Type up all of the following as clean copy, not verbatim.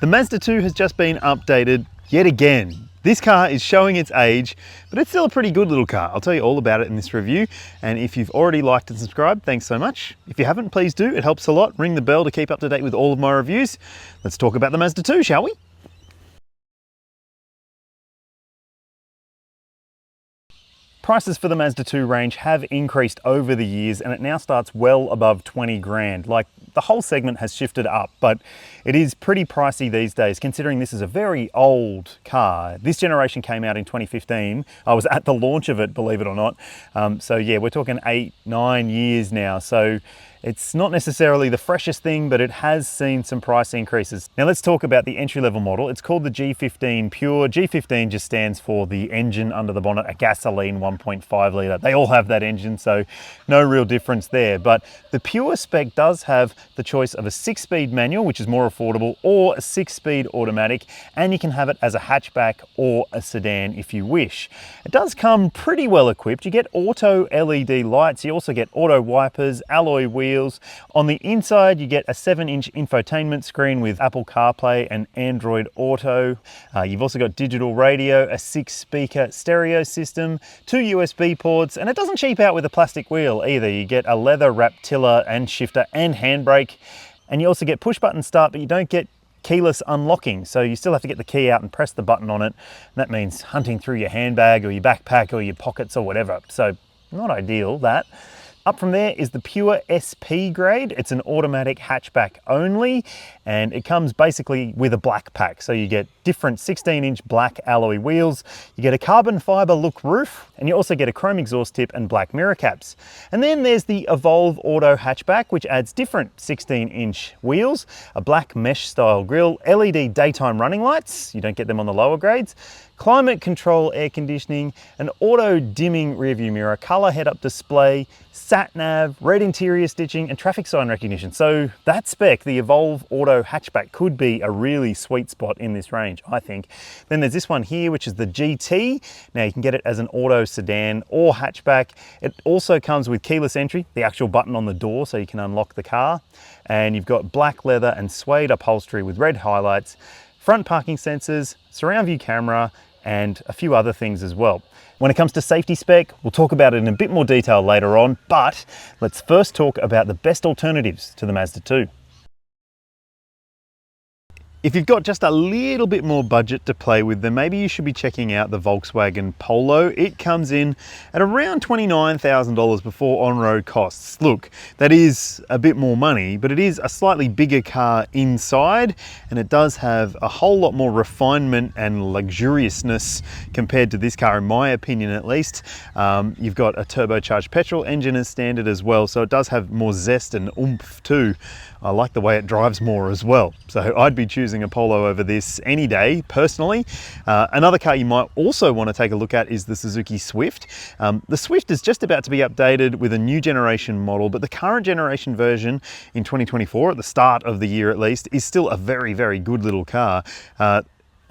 The Mazda 2 has just been updated yet again. This car is showing its age, but it's still a pretty good little car. I'll tell you all about it in this review. And if you've already liked and subscribed, thanks so much. If you haven't, please do. It helps a lot. Ring the bell to keep up to date with all of my reviews. Let's talk about the Mazda 2, shall we? Prices for the Mazda 2 range have increased over the years, and it now starts well above 20 grand. Like, the whole segment has shifted up, but it is pretty pricey these days, considering this is a very old car. This generation came out in 2015. I was at the launch of it, believe it or not. So yeah, we're talking 8-9 years now. So it's not necessarily the freshest thing, but it has seen some price increases. Now let's talk about the entry-level model. It's called the G15 Pure. G15 just stands for the engine under the bonnet, a gasoline 1.5 litre. They all have that engine, so no real difference there. But the Pure spec does have the choice of a 6-speed manual, which is more affordable, or a 6-speed automatic, and you can have it as a hatchback or a sedan if you wish. It does come pretty well equipped. You get auto LED lights, you also get auto wipers, alloy wheels. On the inside, you get a 7-inch infotainment screen with Apple CarPlay and Android Auto. You've also got digital radio, a 6-speaker stereo system, 2 USB ports, and it doesn't cheap out with a plastic wheel either. You get a leather-wrapped tiller and shifter and handbrake, and you also get push-button start, but you don't get keyless unlocking, so you still have to get the key out and press the button on it. And that means hunting through your handbag or your backpack or your pockets or whatever. So not ideal, that. Up from there is the Pure SP grade. It's an automatic hatchback only, and it comes basically with a black pack. So you get different 16-inch black alloy wheels, you get a carbon fiber look roof, and you also get a chrome exhaust tip and black mirror caps. And then there's the Evolve Auto hatchback, which adds different 16-inch wheels, a black mesh style grille, LED daytime running lights, you don't get them on the lower grades, climate control air conditioning, an auto dimming rearview mirror, color head-up display, sat-nav, red interior stitching, and traffic sign recognition. So that spec, the Evolve Auto hatchback, could be a really sweet spot in this range, I think. Then there's this one here, which is the GT. Now you can get it as an auto sedan or hatchback. It also comes with keyless entry, the actual button on the door so you can unlock the car. And you've got black leather and suede upholstery with red highlights, front parking sensors, surround view camera, and a few other things as well. When it comes to safety spec, we'll talk about it in a bit more detail later on, but let's first talk about the best alternatives to the Mazda 2. If you've got just a little bit more budget to play with, then maybe you should be checking out the Volkswagen Polo. It comes in at around $29,000 before on-road costs. Look, that is a bit more money, but it is a slightly bigger car inside, and it does have a whole lot more refinement and luxuriousness compared to this car, in my opinion at least. You've got a turbocharged petrol engine as standard as well, so it does have more zest and oomph too. I like the way it drives more as well. So I'd be choosing a Polo over this any day, personally. Another car you might also want to take a look at is the Suzuki Swift. The Swift is just about to be updated with a new generation model, but the current generation version in 2024, at the start of the year at least, is still a very, very good little car.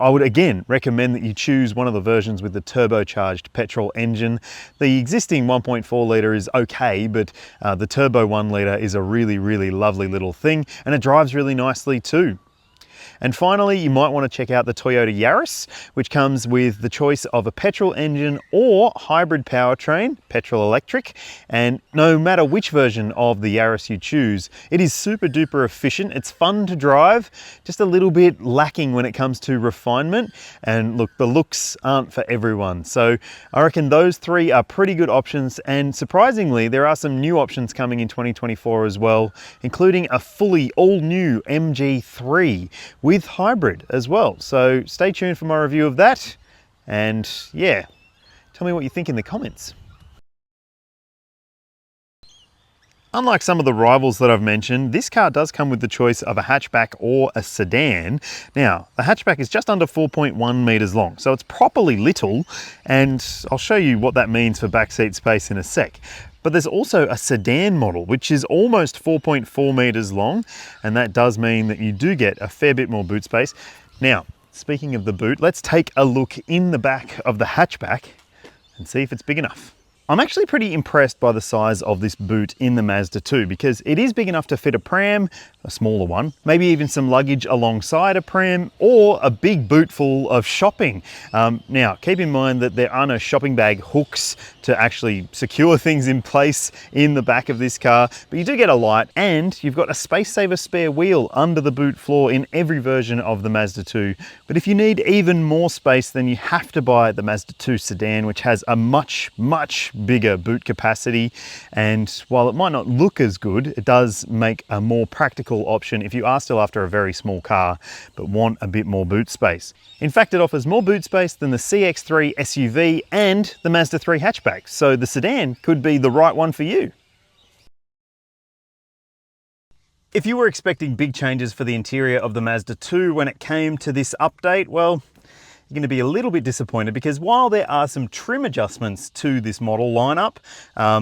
I would again recommend that you choose one of the versions with the turbocharged petrol engine. The existing 1.4 litre is okay, but the turbo 1 litre is a really, really lovely little thing, and it drives really nicely too. And finally, you might want to check out the Toyota Yaris, which comes with the choice of a petrol engine or hybrid powertrain, petrol electric. And no matter which version of the Yaris you choose, it is super duper efficient. It's fun to drive, just a little bit lacking when it comes to refinement. And look, the looks aren't for everyone. So I reckon those three are pretty good options. And surprisingly, there are some new options coming in 2024 as well, including a fully all new MG3 with hybrid as well. So stay tuned for my review of that. And yeah, tell me what you think in the comments. Unlike some of the rivals that I've mentioned, this car does come with the choice of a hatchback or a sedan. Now, the hatchback is just under 4.1 meters long, so it's properly little, and I'll show you what that means for backseat space in a sec. But there's also a sedan model, which is almost 4.4 meters long, and that does mean that you do get a fair bit more boot space. Now, speaking of the boot, let's take a look in the back of the hatchback and see if it's big enough. I'm actually pretty impressed by the size of this boot in the Mazda 2 because it is big enough to fit a pram, a smaller one, maybe even some luggage alongside a pram, or a big boot full of shopping. Now, keep in mind that there are no shopping bag hooks to actually secure things in place in the back of this car, but you do get a light, and you've got a space saver spare wheel under the boot floor in every version of the Mazda 2. But if you need even more space, then you have to buy the Mazda 2 sedan, which has a much bigger boot capacity. And while it might not look as good, it does make a more practical option if you are still after a very small car but want a bit more boot space. In fact, it offers more boot space than the CX-3 SUV and the Mazda 3 hatchback, so the sedan could be the right one for you. If you were expecting big changes for the interior of the Mazda 2 when it came to this update, well, you're going to be a little bit disappointed, because while there are some trim adjustments to this model lineup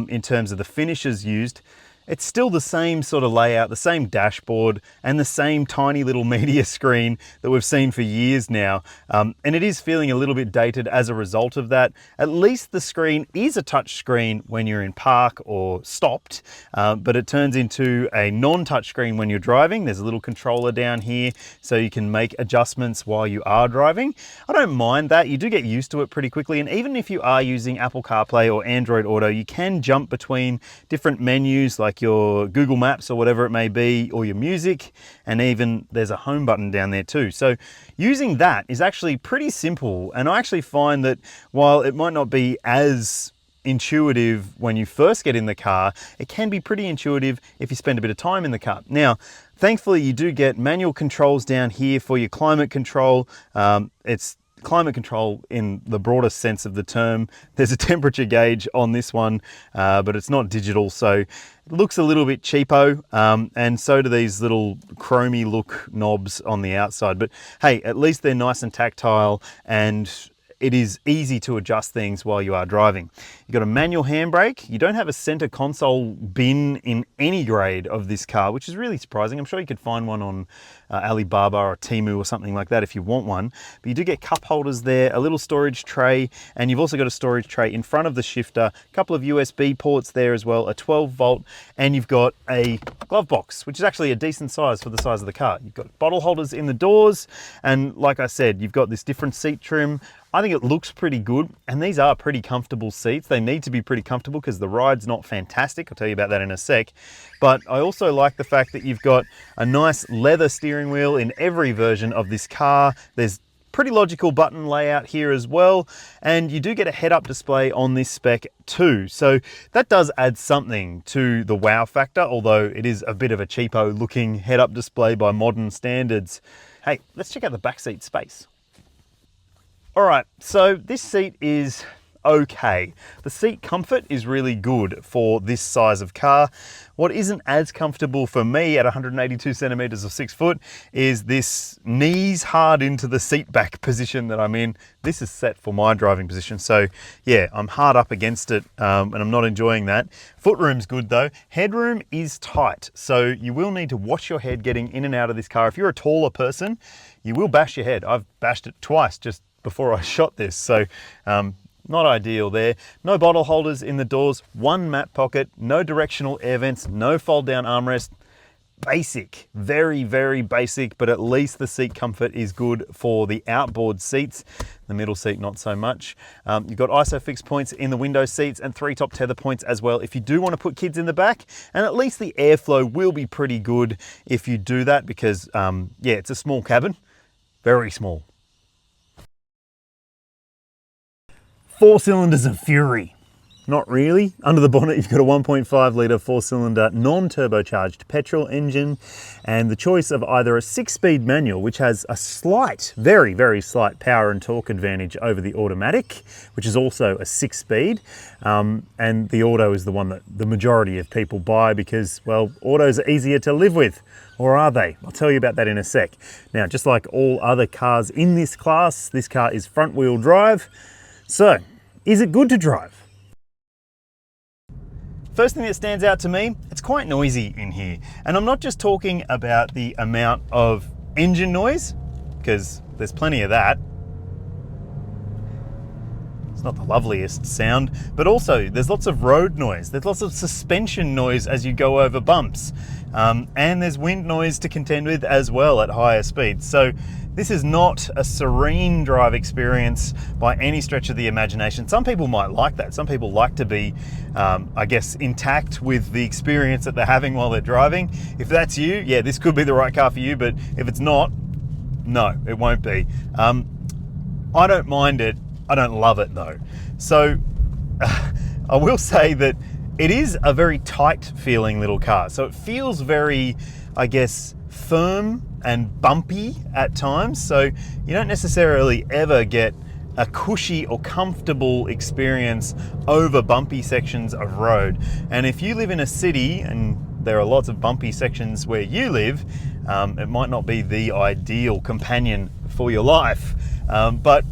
in terms of the finishes used, it's still the same sort of layout, the same dashboard, and the same tiny little media screen that we've seen for years now. And it is feeling a little bit dated as a result of that. At least the screen is a touch screen when you're in park or stopped, but it turns into a non-touch screen when you're driving. There's a little controller down here so you can make adjustments while you are driving. I don't mind that. You do get used to it pretty quickly. And even if you are using Apple CarPlay or Android Auto, you can jump between different menus like your Google Maps or whatever it may be, or your music, and even there's a home button down there too. So using that is actually pretty simple, and I actually find that while it might not be as intuitive when you first get in the car, it can be pretty intuitive if you spend a bit of time in the car. Now, thankfully you do get manual controls down here for your climate control. It's climate control in the broadest sense of the term. There's a temperature gauge on this one, but it's not digital, so it looks a little bit cheapo, and so do these little chromey look knobs on the outside. But hey, at least they're nice and tactile, and it is easy to adjust things while you are driving. You've got a manual handbrake. You don't have a center console bin in any grade of this car, which is really surprising. I'm sure you could find one on Alibaba or Temu or something like that if you want one. But you do get cup holders there, a little storage tray, and you've also got a storage tray in front of the shifter, a couple of USB ports there as well, a 12 volt, and you've got a glove box, which is actually a decent size for the size of the car. You've got bottle holders in the doors, and like I said, you've got this different seat trim. I think it looks pretty good, and these are pretty comfortable seats. They need to be pretty comfortable because the ride's not fantastic. I'll tell you about that in a sec. But I also like the fact that you've got a nice leather steering wheel in every version of this car. There's pretty logical button layout here as well, and you do get a head-up display on this spec too. So that does add something to the wow factor, although it is a bit of a cheapo looking head-up display by modern standards. Hey, let's check out the backseat space. All right, so this seat is okay. The seat comfort is really good for this size of car. What isn't as comfortable for me at 182 centimeters or 6 foot is this knees hard into the seat back position that I'm in. This is set for my driving position. So yeah, I'm hard up against it, and I'm not enjoying that. Footroom's good though. Headroom is tight. So you will need to watch your head getting in and out of this car. If you're a taller person, you will bash your head. I've bashed it twice just before I shot this. So not ideal there. No bottle holders in the doors, one map pocket, no directional air vents, no fold down armrest. Basic, very basic, but at least the seat comfort is good for the outboard seats. The middle seat, not so much. You've got ISOFIX points in the window seats and 3 top tether points as well if you do want to put kids in the back. And at least the airflow will be pretty good if you do that, because yeah, it's a small cabin, very small. 4 cylinders of fury. Not really. Under the bonnet, you've got a 1.5 litre 4-cylinder non-turbocharged petrol engine, and the choice of either a 6-speed manual, which has a slight, very slight power and torque advantage over the automatic, which is also a 6-speed, and the auto is the one that the majority of people buy because, well, autos are easier to live with. Or are they? I'll tell you about that in a sec. Now, just like all other cars in this class, this car is front-wheel drive. So, is it good to drive? First thing that stands out to me, it's quite noisy in here. And I'm not just talking about the amount of engine noise, because there's plenty of that. It's not the loveliest sound, but also there's lots of road noise. There's lots of suspension noise as you go over bumps. And there's wind noise to contend with as well at higher speeds. So this is not a serene drive experience by any stretch of the imagination. Some people might like that. Some people like to be, I guess, intact with the experience that they're having while they're driving. If that's you, yeah, this could be the right car for you, but if it's not, no, it won't be. I don't mind it. I don't love it though. So I will say that it is a very tight feeling little car. So it feels very, I guess, firm and bumpy at times. So you don't necessarily ever get a cushy or comfortable experience over bumpy sections of road. And if you live in a city and there are lots of bumpy sections where you live, it might not be the ideal companion for your life. But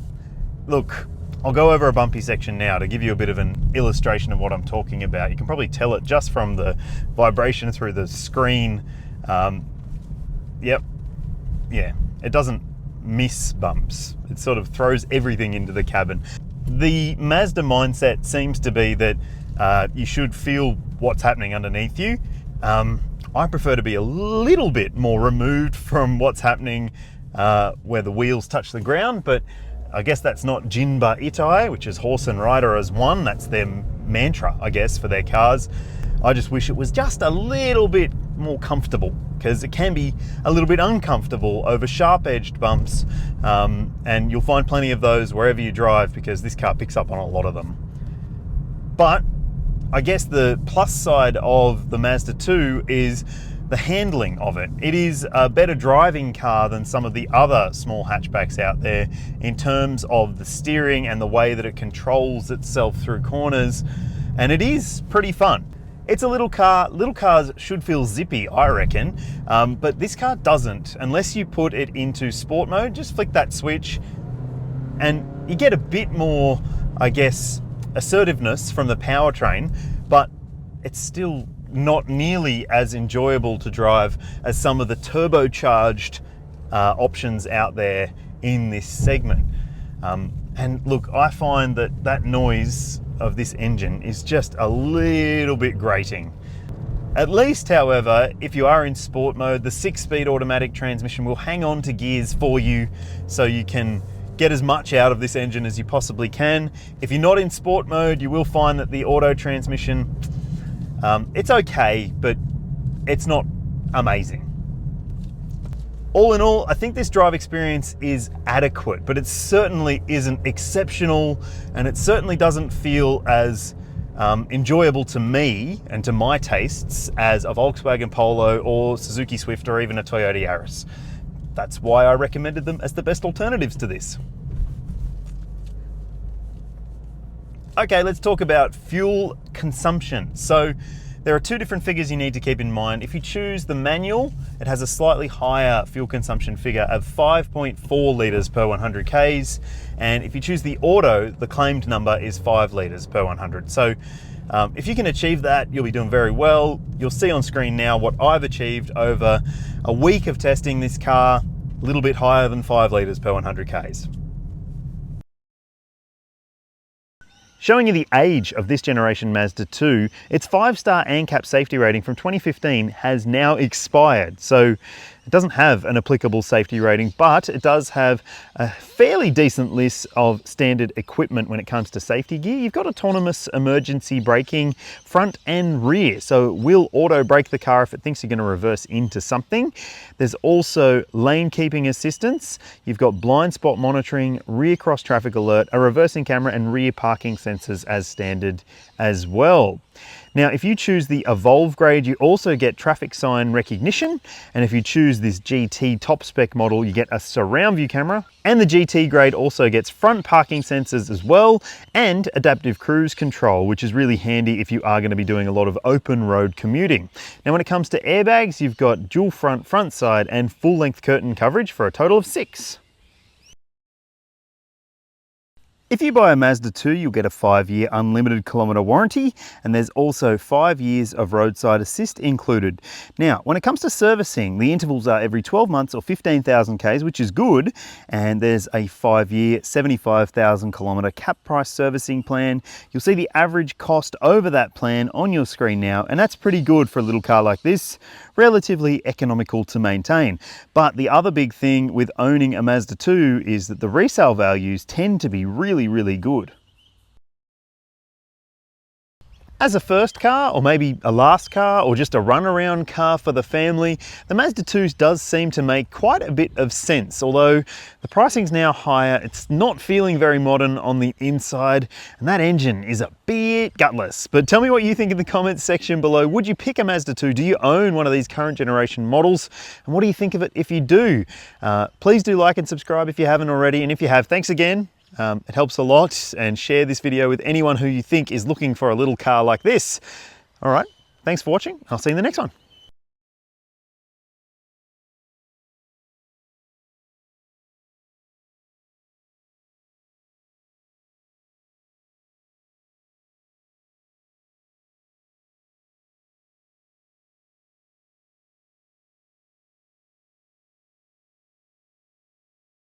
look, I'll go over a bumpy section now to give you a bit of an illustration of what I'm talking about. You can probably tell it just from the vibration through the screen. Yep, yeah, it doesn't miss bumps. It sort of throws everything into the cabin. The Mazda mindset seems to be that you should feel what's happening underneath you. I prefer to be a little bit more removed from what's happening where the wheels touch the ground, but I guess that's not Jinba Itai, which is horse and rider as one. That's their mantra, I guess, for their cars. I just wish it was just a little bit more comfortable, because it can be a little bit uncomfortable over sharp-edged bumps, and you'll find plenty of those wherever you drive because this car picks up on a lot of them. But I guess the plus side of the Mazda 2 is the handling of it. It is a better driving car than some of the other small hatchbacks out there in terms of the steering and the way that it controls itself through corners, and it is pretty fun. It's a little car. Little cars should feel zippy, I reckon, but this car doesn't unless you put it into sport mode. Just flick that switch and you get a bit more, I guess, assertiveness from the powertrain, but it's still not nearly as enjoyable to drive as some of the turbocharged options out there in this segment. And look, I find that noise of this engine is just a little bit grating. At least, however, if you are in sport mode, the 6-speed automatic transmission will hang on to gears for you so you can get as much out of this engine as you possibly can. If you're not in sport mode, you will find that the auto transmission, it's okay, but it's not amazing. All in all, I think this drive experience is adequate, but it certainly isn't exceptional, and it certainly doesn't feel as enjoyable to me and to my tastes as a Volkswagen Polo or Suzuki Swift or even a Toyota Yaris. That's why I recommended them as the best alternatives to this. Okay, let's talk about fuel consumption. So there are two different figures you need to keep in mind. If you choose the manual, it has a slightly higher fuel consumption figure of 5.4 litres per 100 Ks. And if you choose the auto, the claimed number is 5 litres per 100. So if you can achieve that, you'll be doing very well. You'll see on screen now what I've achieved over a week of testing this car, a little bit higher than 5 litres per 100 Ks. Showing you the age of this generation Mazda 2, its 5-star ANCAP safety rating from 2015 has now expired. So it doesn't have an applicable safety rating, but it does have a fairly decent list of standard equipment when it comes to safety gear. You've got autonomous emergency braking front and rear, so it will auto brake the car if it thinks you're going to reverse into something. There's also lane keeping assistance. You've got blind spot monitoring, rear cross traffic alert, a reversing camera and rear parking sensors as standard as well. Now, if you choose the Evolve grade, you also get traffic sign recognition. And if you choose this GT top spec model, you get a surround view camera. And the GT grade also gets front parking sensors as well, and adaptive cruise control, which is really handy if you are going to be doing a lot of open road commuting. Now, when it comes to airbags, you've got dual front side, and full length curtain coverage for a total of 6. If you buy a Mazda 2, you'll get a 5-year unlimited kilometre warranty, and there's also 5 years of roadside assist included. Now, when it comes to servicing, the intervals are every 12 months or 15,000 Ks, which is good, and there's a 5-year, 75,000 kilometre cap price servicing plan. You'll see the average cost over that plan on your screen now, and that's pretty good for a little car like this, relatively economical to maintain. But the other big thing with owning a Mazda 2 is that the resale values tend to be really good. As a first car, or maybe a last car, or just a runaround car for the family, the Mazda 2 does seem to make quite a bit of sense. Although the pricing's now higher, it's not feeling very modern on the inside, and that engine is a bit gutless. But tell me what you think in the comments section below. Would you pick a Mazda 2? Do you own one of these current generation models? And what do you think of it if you do? Please do like and subscribe if you haven't already, and if you have, thanks again. It helps a lot, and share this video with anyone who you think is looking for a little car like this. All right, thanks for watching. I'll see you in the next one.